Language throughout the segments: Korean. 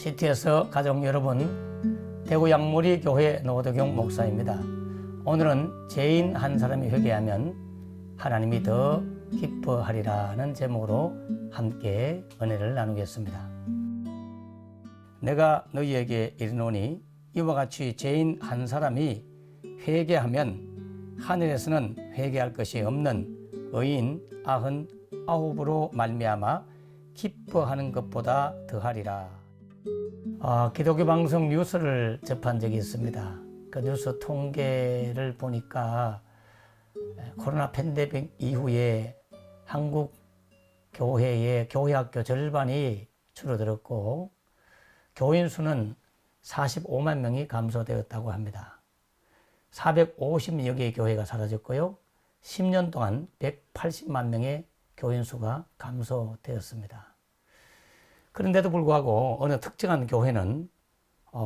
CT에서 가족 여러분, 대구 양모리 교회 노덕용 목사입니다. 오늘은 죄인 한 사람이 회개하면 하나님이 더 기뻐하리라는 제목으로 함께 은혜를 나누겠습니다. 내가 너희에게 이르노니 이와 같이 죄인 한 사람이 회개하면 하늘에서는 회개할 것이 없는 의인 99으로 말미암아 기뻐하는 것보다 더하리라. 기독교 방송 뉴스를 접한 적이 있습니다. 그 뉴스 통계를 보니까 코로나 팬데믹 이후에 한국 교회의 교회학교 절반이 줄어들었고 교인 수는 45만 명이 감소되었다고 합니다. 450여 개의 교회가 사라졌고요. 10년 동안 180만 명의 교인 수가 감소되었습니다. 그런데도 불구하고 어느 특정한 교회는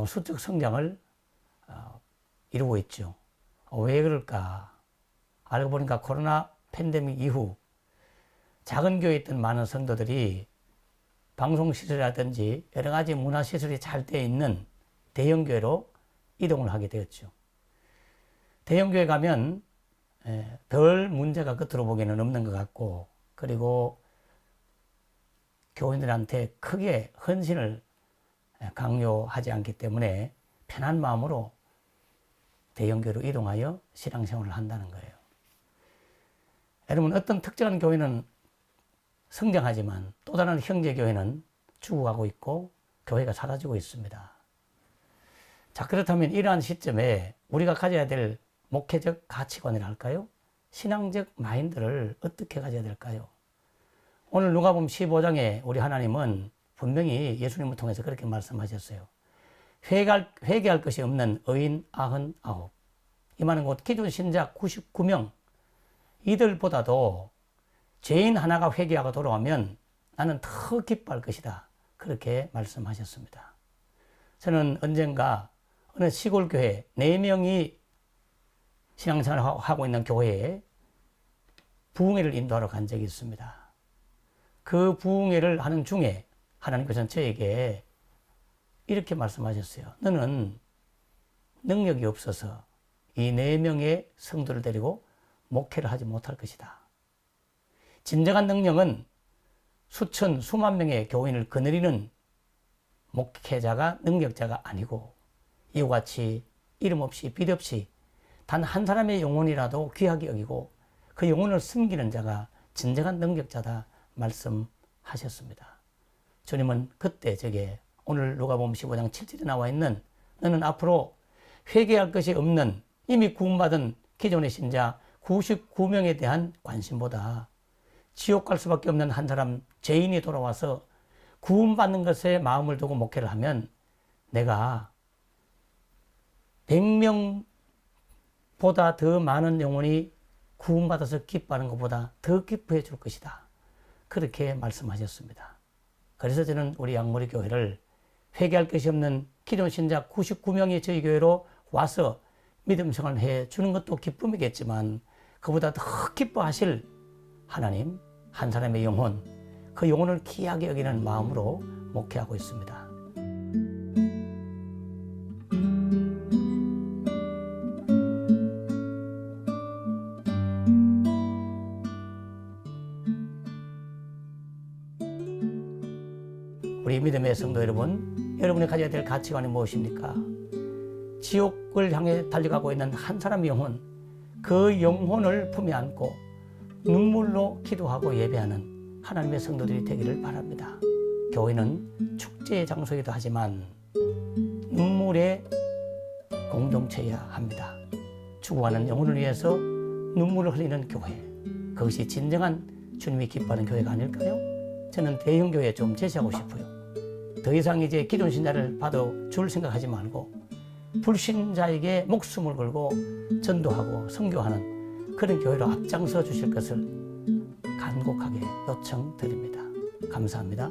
수적 성장을 이루고 있죠. 왜 그럴까? 알고 보니까 코로나 팬데믹 이후 작은 교회에 있던 많은 성도들이 방송시설이라든지 여러 가지 문화시설이 잘 되어 있는 대형교회로 이동을 하게 되었죠. 대형교회 가면 별 문제가 겉으로 보기에는 없는 것 같고, 그리고 교인들한테 크게 헌신을 강요하지 않기 때문에 편한 마음으로 대형교회로 이동하여 신앙생활을 한다는 거예요. 여러분, 어떤 특정한 교회는 성장하지만 또 다른 형제교회는 죽어가고 있고 교회가 사라지고 있습니다. 자, 그렇다면 이러한 시점에 우리가 가져야 될 목회적 가치관이랄까요? 신앙적 마인드를 어떻게 가져야 될까요? 오늘 누가복음 15장에 우리 하나님은 분명히 예수님을 통해서 그렇게 말씀하셨어요. 회개할 것이 없는 의인 99. 이 말은 곧 기존 신자 99명, 이들보다도 죄인 하나가 회개하고 돌아오면 나는 더 기뻐할 것이다. 그렇게 말씀하셨습니다. 저는 언젠가 어느 시골 교회 4명이 신앙생활을 하고 있는 교회에 부흥회를 인도하러 간 적이 있습니다. 그 부흥회를 하는 중에 하나님께서는 저에게 이렇게 말씀하셨어요. 너는 능력이 없어서 이 4명의 성도를 데리고 목회를 하지 못할 것이다. 진정한 능력은 수천, 수만 명의 교인을 거느리는 목회자가 능력자가 아니고 이와 같이 이름 없이 빛 없이 단 한 사람의 영혼이라도 귀하게 여기고 그 영혼을 숨기는 자가 진정한 능력자다 말씀하셨습니다. 주님은 그때 제게 오늘 누가복음 15장 7절에 나와 있는 너는 앞으로 회개할 것이 없는 이미 구원받은 기존의 신자 99명에 대한 관심보다 지옥 갈 수밖에 없는 한 사람 죄인이 돌아와서 구원받는 것에 마음을 두고 목회를 하면 내가 100명보다 더 많은 영혼이 구원받아서 기뻐하는 것보다 더 기뻐해 줄 것이다. 그렇게 말씀하셨습니다. 그래서 저는 우리 양모리 교회를 회개할 것이 없는 기존 신자 99명이 저희 교회로 와서 믿음 생활을 해 주는 것도 기쁨이겠지만 그보다 더 기뻐하실 하나님, 한 사람의 영혼, 그 영혼을 귀하게 여기는 마음으로 목회하고 있습니다. 우리 믿음의 성도 여러분, 여러분이 가져야 될 가치관이 무엇입니까? 지옥을 향해 달려가고 있는 한 사람의 영혼, 그 영혼을 품에 안고 눈물로 기도하고 예배하는 하나님의 성도들이 되기를 바랍니다. 교회는 축제의 장소이기도 하지만 눈물의 공동체여야 합니다. 죽어가는 영혼을 위해서 눈물을 흘리는 교회, 그것이 진정한 주님이 기뻐하는 교회가 아닐까요? 저는 대형교회 좀 제시하고 싶어요. 더 이상 이제 기존 신자를 봐도 줄 생각하지 말고 불신자에게 목숨을 걸고 전도하고 선교하는 그런 교회로 앞장서 주실 것을 간곡하게 요청드립니다. 감사합니다.